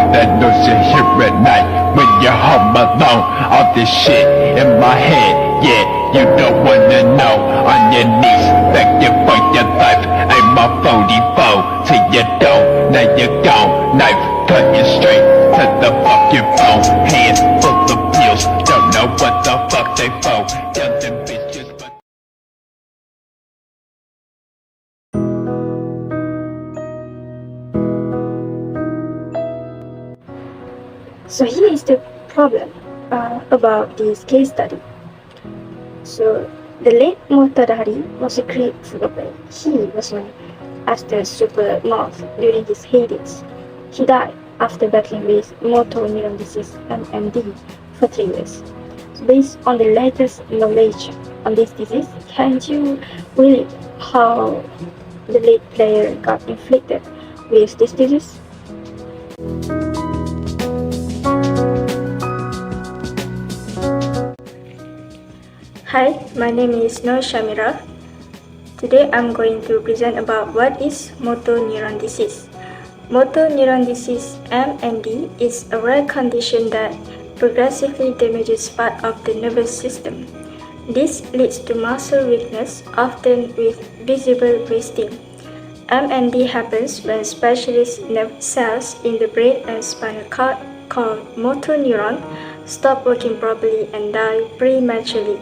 That notion here at night when you're home alone. All this shit in my head, yeah, you don't wanna know. On your knees, begging for your life. Aim my 44 till you don't. Now you're gone, knife cutting straight to the fucking bone. Hands full of pills, don't know what the fuck they for. Young bitches, but So here is the problem about this case study. So the late Murtadhari was a great footballer. He was known as the Super North during his heydays. He died after battling with motor neuron disease (MND) for 3 years. So based on the latest knowledge on this disease, can you relate how the late player got inflicted with this disease? Hi, my name is SYAHIRAH. Today I'm going to present about what is motor neuron disease. Motor neuron disease (MND) is a rare condition that progressively damages part of the nervous system. This leads to muscle weakness, often with visible wasting. MND happens when specialist nerve cells in the brain and spinal cord called motor neuron stop working properly and die prematurely.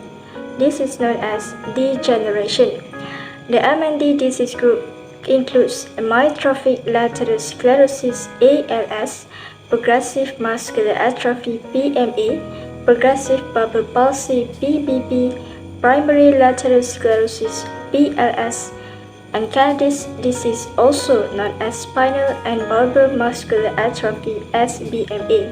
This is known as degeneration. The MND disease group includes amyotrophic lateral sclerosis (ALS), progressive muscular atrophy (PMA), progressive bulbar palsy (PBP), primary lateral sclerosis (PLS), and Kennedy's disease, also known as spinal and bulbar muscular atrophy (SBMA).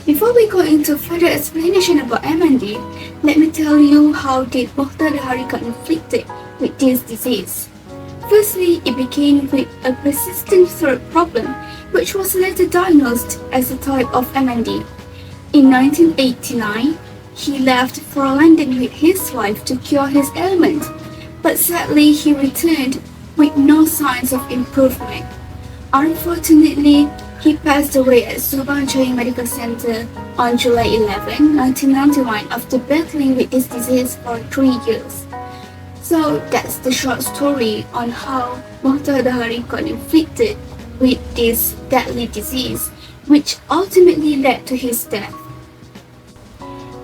Before we go into further explanation about MND, let me tell you how did Murtadhari got inflicted with this disease. Firstly, it began with a persistent throat problem, which was later diagnosed as a type of MND. In 1989, he left for London with his wife to cure his ailment, but sadly he returned with no signs of improvement. Unfortunately, he passed away at Subang Jaya Medical Center on July 11, 1991 after battling with this disease for 3 years. So that's the short story on how Murtadhari got inflicted with this deadly disease, which ultimately led to his death.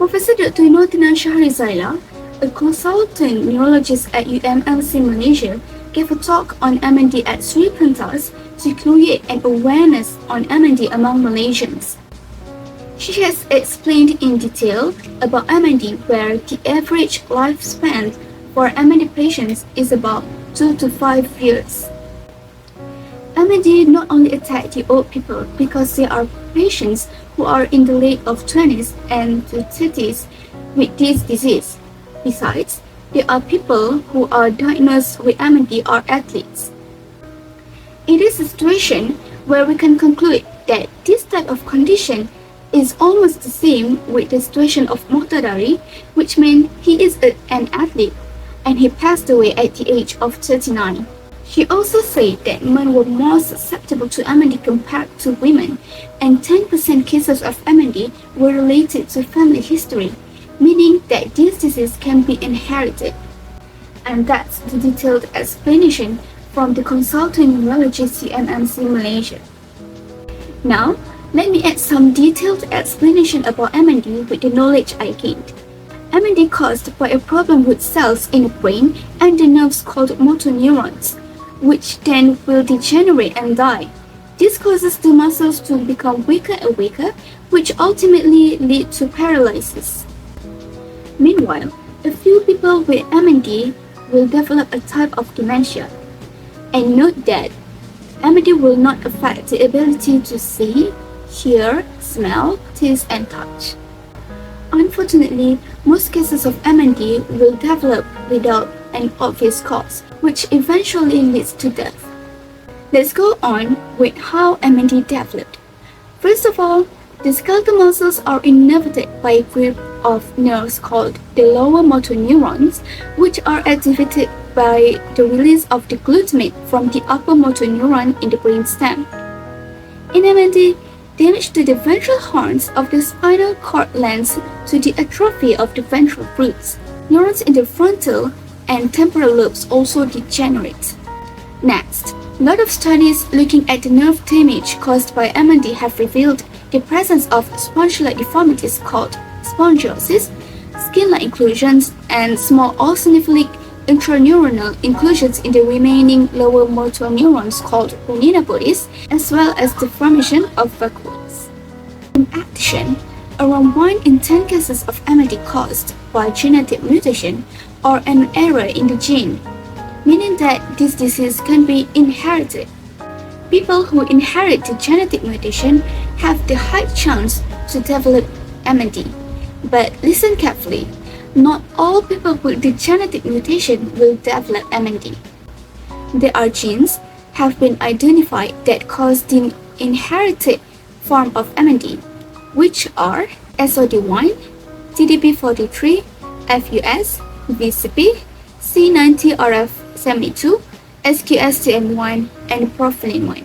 Professor Dr. Noordinan Shahrizaila, a consultant neurologist at UMLC Malaysia, gave a talk on MND at Sri Pentas to create an awareness on MND among Malaysians. She has explained in detail about MND, where the average lifespan for MND patients is about 2 to 5 years. MND not only attack the old people because there are patients who are in the late of 20s and to 30s with this disease. Besides, there are people who are diagnosed with MND or athletes. It is a situation where we can conclude that this type of condition is almost the same with the situation of Murtadhari, which means he is an athlete and he passed away at the age of 39. She also said that men were more susceptible to MND compared to women, and 10% cases of MND were related to family history, meaning that this disease can be inherited. And that's the detailed explanation from the consultant neurologist CMMC Malaysia. Now, let me add some detailed explanation about MND with the knowledge I gained. MND caused by a problem with cells in the brain and the nerves called motor neurons, which then will degenerate and die. This causes the muscles to become weaker and weaker, which ultimately lead to paralysis. Meanwhile, a few people with MND will develop a type of dementia. And note that MND will not affect the ability to see, hear, smell, taste, and touch. Unfortunately, most cases of MND will develop without an obvious cause, which eventually leads to death. Let's go on with how MND developed. First of all, the skeletal muscles are innervated by a group of nerves called the lower motor neurons, which are activated by the release of the glutamate from the upper motor neuron in the brainstem. In MND, damage to the ventral horns of the spinal cord leads to the atrophy of the ventral roots. Neurons in the frontal and temporal lobes also degenerate. Next, a lot of studies looking at the nerve damage caused by MND have revealed the presence of sponge-like deformities called spongiosis, skin-like inclusions, and small eosinophilic intraneuronal inclusions in the remaining lower motor neurons called Renina bodies, as well as the formation of vacuoles. In addition, around 1 in 10 cases of MND caused by genetic mutation or an error in the gene, meaning that this disease can be inherited. People who inherit the genetic mutation have the high chance to develop MND. But listen carefully, not all people with the genetic mutation will develop MND. There are genes have been identified that cause the inherited form of MND, which are SOD1, TDP43, FUS, VCP, C90RF72, SQSTM1, and Profilin1.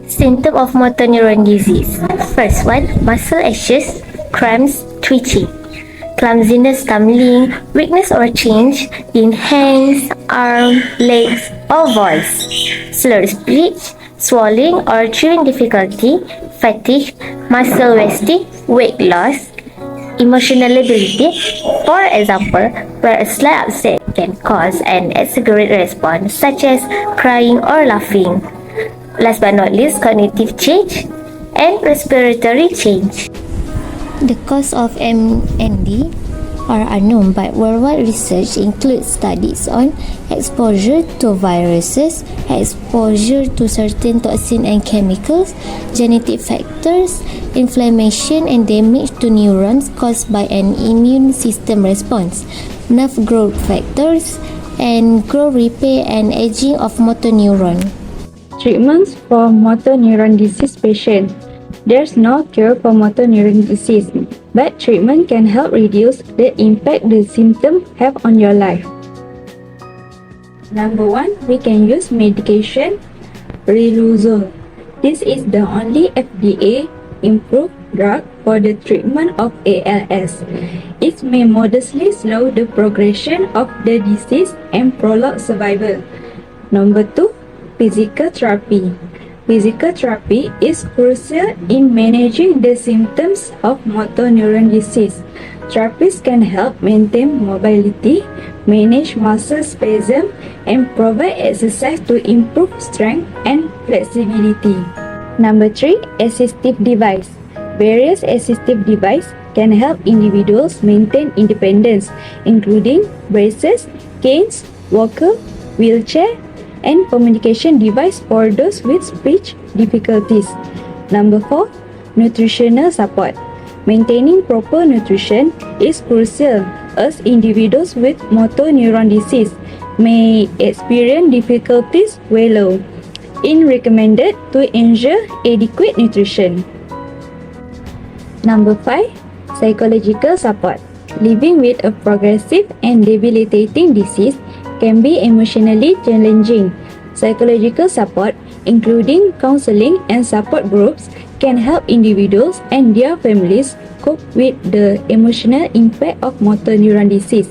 Symptom of motor neuron disease. First one, muscle aches, cramps, twitching, clumsiness, stumbling, weakness or change in hands, arms, legs, or voice, slurred speech, swallowing or chewing difficulty, fatigue, muscle wasting, weight loss, emotional lability. For example, where a slight upset can cause an exaggerate response such as crying or laughing. Last but not least, cognitive change and respiratory change. The cause of MND are unknown, but worldwide research includes studies on exposure to viruses, exposure to certain toxins and chemicals, genetic factors, inflammation and damage to neurons caused by an immune system response, nerve growth factors, and growth repair and aging of motor neuron. Treatments for motor neuron disease patients. There's no cure for motor neuron disease, but treatment can help reduce the impact the symptoms have on your life. Number 1, we can use medication Riluzole. This is the only FDA-approved drug for the treatment of ALS. It may modestly slow the progression of the disease and prolong survival. Number 2, physical therapy. Physical therapy is crucial in managing the symptoms of motor neuron disease. Therapists can help maintain mobility, manage muscle spasm, and provide exercise to improve strength and flexibility. Number 3, assistive device. Various assistive devices can help individuals maintain independence, including braces, canes, walker, wheelchair, and communication device for those with speech difficulties. Number 4, nutritional support. Maintaining proper nutrition is crucial as individuals with motor neuron disease may experience difficulties swallow. It recommended to ensure adequate nutrition. Number 5, psychological support. Living with a progressive and debilitating disease can be emotionally challenging. Psychological support, including counseling and support groups, can help individuals and their families cope with the emotional impact of motor neuron disease.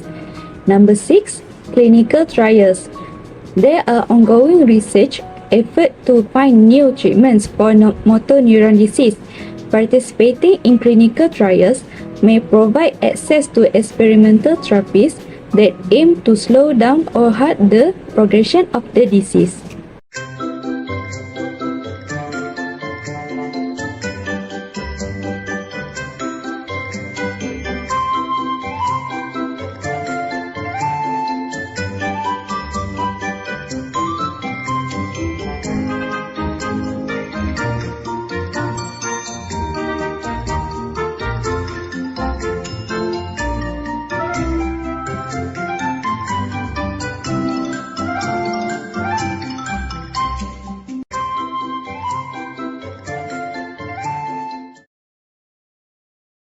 Number 6, clinical trials. There are ongoing research efforts to find new treatments for motor neuron disease. Participating in clinical trials may provide access to experimental therapies that aim to slow down or halt the progression of the disease.